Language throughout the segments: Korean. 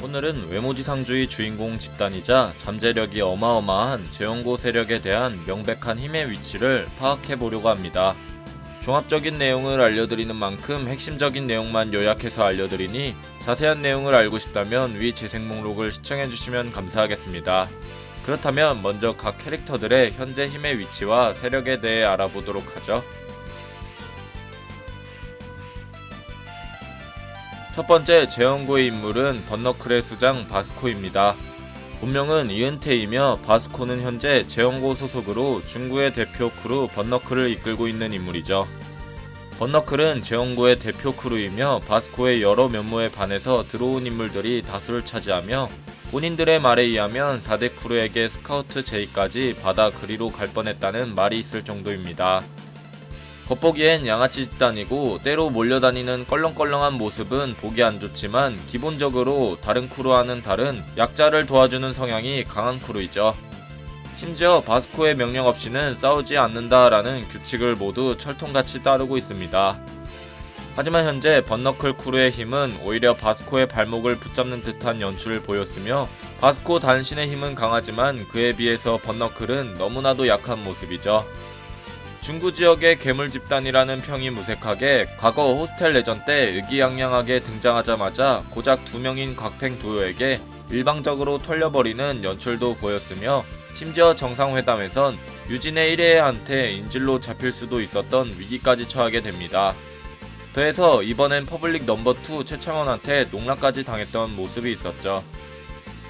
오늘은 외모지상주의 주인공 집단이자 잠재력이 어마어마한 재원고 세력에 대한 명백한 힘의 위치를 파악해보려고 합니다. 종합적인 내용을 알려드리는 만큼 핵심적인 내용만 요약해서 알려드리니 자세한 내용을 알고 싶다면 위 재생 목록을 시청해주시면 감사하겠습니다. 그렇다면 먼저 각 캐릭터들의 현재 힘의 위치와 세력에 대해 알아보도록 하죠. 첫 번째 재원고의 인물은 번너클의 수장 바스코입니다. 본명은 이은태이며 바스코는 현재 재원고 소속으로 중구의 대표 크루 번너클을 이끌고 있는 인물이죠. 번너클은 재원고의 대표 크루이며 바스코의 여러 면모에 반해서 들어온 인물들이 다수를 차지하며 본인들의 말에 의하면 4대 크루에게 스카우트 제의까지 받아 그리로 갈 뻔했다는 말이 있을 정도입니다. 겉보기엔 양아치 집단이고 때로 몰려다니는 껄렁껄렁한 모습은 보기 안 좋지만 기본적으로 다른 크루와는 다른 약자를 도와주는 성향이 강한 크루이죠. 심지어 바스코의 명령 없이는 싸우지 않는다라는 규칙을 모두 철통같이 따르고 있습니다. 하지만 현재 번너클 크루의 힘은 오히려 바스코의 발목을 붙잡는 듯한 연출을 보였으며 바스코 단신의 힘은 강하지만 그에 비해서 번너클은 너무나도 약한 모습이죠. 중구 지역의 괴물 집단이라는 평이 무색하게 과거 호스텔 내전 때 의기양양하게 등장하자마자 고작 2명인 곽팽 두오에게 일방적으로 털려버리는 연출도 보였으며 심지어 정상회담에선 유진의 1회한테 인질로 잡힐 수도 있었던 위기까지 처하게 됩니다. 더해서 이번엔 퍼블릭 넘버2 최창원한테 농락까지 당했던 모습이 있었죠.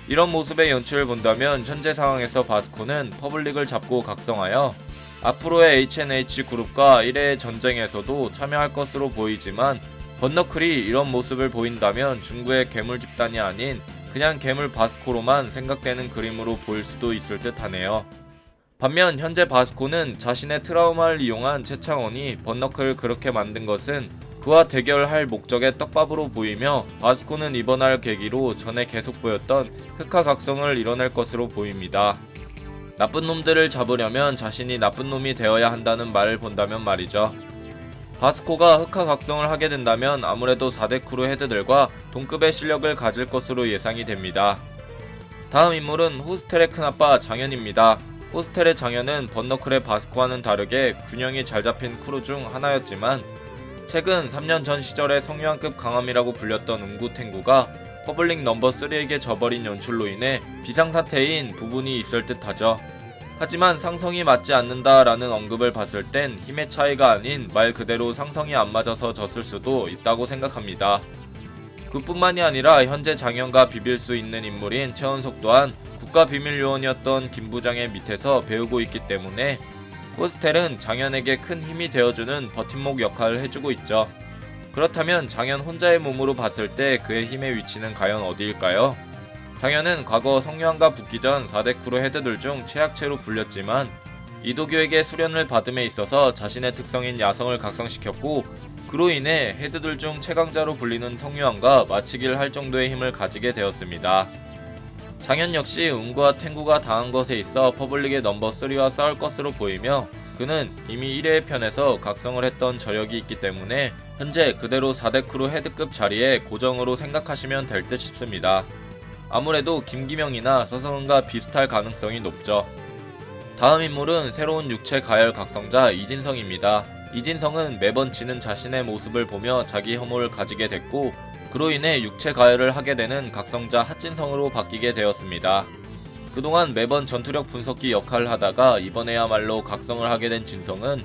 이런 모습의 연출을 본다면 현재 상황에서 바스코는 퍼블릭을 잡고 각성하여 앞으로의 H&H 그룹과 1회의 전쟁에서도 참여할 것으로 보이지만 번너클이 이런 모습을 보인다면 중구의 괴물 집단이 아닌 그냥 괴물 바스코로만 생각되는 그림으로 보일 수도 있을 듯 하네요. 반면 현재 바스코는 자신의 트라우마를 이용한 최창원이 번너클을 그렇게 만든 것은 그와 대결할 목적의 떡밥으로 보이며 바스코는 이번할 계기로 전에 계속 보였던 흑화 각성을 이뤄낼 것으로 보입니다. 나쁜 놈들을 잡으려면 자신이 나쁜 놈이 되어야 한다는 말을 본다면 말이죠. 바스코가 흑화 각성을 하게 된다면 아무래도 4대 크루 헤드들과 동급의 실력을 가질 것으로 예상이 됩니다. 다음 인물은 호스텔의 큰아빠 장현입니다. 호스텔의 장현은 번너클의 바스코와는 다르게 균형이 잘 잡힌 크루 중 하나였지만 최근 3년 전 시절의 성유한급 강함이라고 불렸던 웅구탱구가 퍼블릭 넘버3에게 져버린 연출로 인해 비상사태인 부분이 있을 듯 하죠. 하지만 상성이 맞지 않는다라는 언급을 봤을 땐 힘의 차이가 아닌 말 그대로 상성이 안 맞아서 졌을 수도 있다고 생각합니다. 그뿐만이 아니라 현재 장현과 비빌 수 있는 인물인 최원석 또한 국가비밀요원이었던 김 부장의 밑에서 배우고 있기 때문에 호스텔은 장현에게 큰 힘이 되어주는 버팀목 역할을 해주고 있죠. 그렇다면 장현 혼자의 몸으로 봤을 때 그의 힘의 위치는 과연 어디일까요? 장현은 과거 성유한과 붙기 전 4대 크루 헤드들 중 최약체로 불렸지만 이도규에게 수련을 받음에 있어서 자신의 특성인 야성을 각성시켰고 그로 인해 헤드들 중 최강자로 불리는 성유한과 맞치기를 할 정도의 힘을 가지게 되었습니다. 장현 역시 웅구와 탱구가 당한 것에 있어 퍼블릭의 넘버3와 싸울 것으로 보이며 그는 이미 1회 편에서 각성을 했던 저력이 있기 때문에 현재 그대로 4대 크루 헤드급 자리에 고정으로 생각하시면 될 듯 싶습니다. 아무래도 김기명이나 서성은과 비슷할 가능성이 높죠. 다음 인물은 새로운 육체 가열 각성자 이진성입니다. 이진성은 매번 지는 자신의 모습을 보며 자기 혐오를 가지게 됐고 그로 인해 육체 가열을 하게 되는 각성자 핫진성으로 바뀌게 되었습니다. 그동안 매번 전투력 분석기 역할을 하다가 이번에야말로 각성을 하게 된 진성은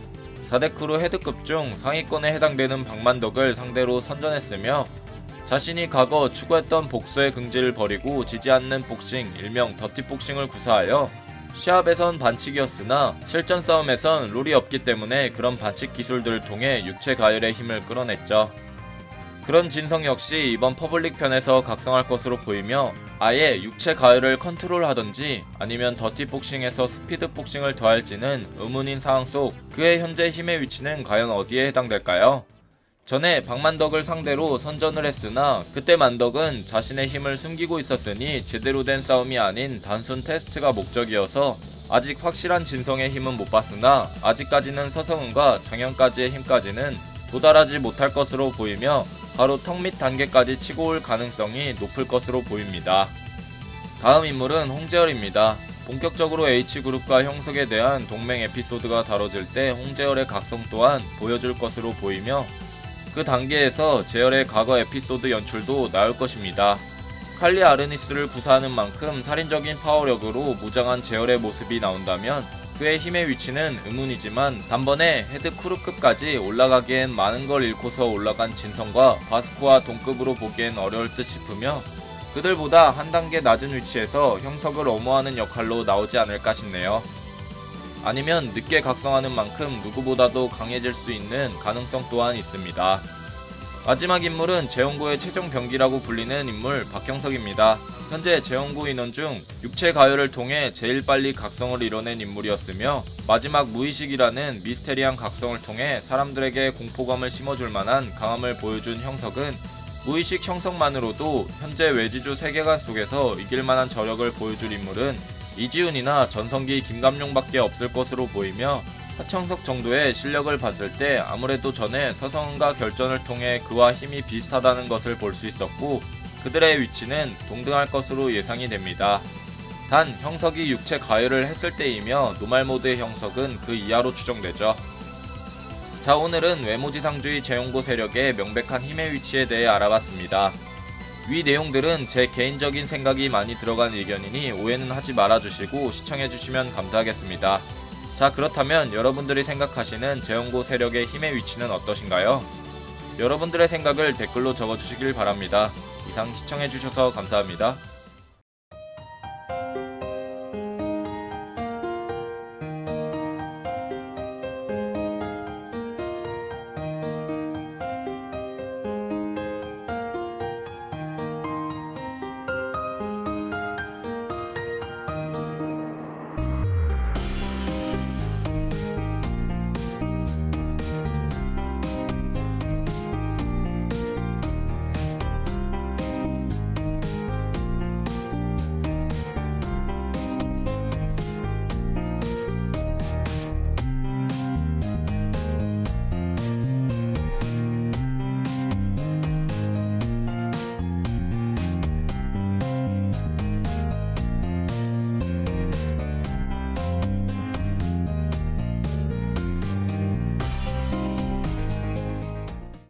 4대 크루 헤드급 중 상위권에 해당되는 박만덕을 상대로 선전했으며 자신이 과거 추구했던 복수의 긍지를 버리고 지지 않는 복싱, 일명 더티복싱을 구사하여 시합에선 반칙이었으나 실전 싸움에선 룰이 없기 때문에 그런 반칙 기술들을 통해 육체 가열의 힘을 끌어냈죠. 그런 진성 역시 이번 퍼블릭 편에서 각성할 것으로 보이며 아예 육체 가열을 컨트롤하던지 아니면 더티복싱에서 스피드복싱을 더할지는 의문인 상황 속 그의 현재 힘의 위치는 과연 어디에 해당될까요? 전에 박만덕을 상대로 선전을 했으나 그때 만덕은 자신의 힘을 숨기고 있었으니 제대로 된 싸움이 아닌 단순 테스트가 목적이어서 아직 확실한 진성의 힘은 못 봤으나 아직까지는 서성은과 장현까지의 힘까지는 도달하지 못할 것으로 보이며 바로 턱 밑 단계까지 치고 올 가능성이 높을 것으로 보입니다. 다음 인물은 홍재열입니다. 본격적으로 H그룹과 형석에 대한 동맹 에피소드가 다뤄질 때 홍재열의 각성 또한 보여줄 것으로 보이며 그 단계에서 재열의 과거 에피소드 연출도 나올 것입니다. 칼리 아르니스를 구사하는 만큼 살인적인 파워력으로 무장한 재열의 모습이 나온다면 그의 힘의 위치는 의문이지만 단번에 헤드 크루급까지 올라가기엔 많은 걸 잃고서 올라간 진성과 바스코와 동급으로 보기엔 어려울 듯 싶으며 그들보다 한 단계 낮은 위치에서 형석을 엄호하는 역할로 나오지 않을까 싶네요. 아니면 늦게 각성하는 만큼 누구보다도 강해질 수 있는 가능성 또한 있습니다. 마지막 인물은 재홍구의 최종 병기라고 불리는 인물 박형석입니다. 현재 재홍구 인원 중 육체 가열을 통해 제일 빨리 각성을 이뤄낸 인물이었으며 마지막 무의식이라는 미스테리한 각성을 통해 사람들에게 공포감을 심어줄 만한 강함을 보여준 형석은 무의식 형성만으로도 현재 외지주 세계관 속에서 이길만한 저력을 보여줄 인물은 이지훈이나 전성기 김감룡밖에 없을 것으로 보이며 하청석 정도의 실력을 봤을 때 아무래도 전에 서성은과 결전을 통해 그와 힘이 비슷하다는 것을 볼 수 있었고 그들의 위치는 동등할 것으로 예상이 됩니다. 단 형석이 육체 가열을 했을 때이며 노말 모드의 형석은 그 이하로 추정되죠. 자, 오늘은 외모지상주의 재홍구 세력의 명백한 힘의 위치에 대해 알아봤습니다. 위 내용들은 제 개인적인 생각이 많이 들어간 의견이니 오해는 하지 말아주시고 시청해주시면 감사하겠습니다. 자, 그렇다면 여러분들이 생각하시는 재홍구 세력의 힘의 위치는 어떠신가요? 여러분들의 생각을 댓글로 적어주시길 바랍니다. 이상 시청해주셔서 감사합니다.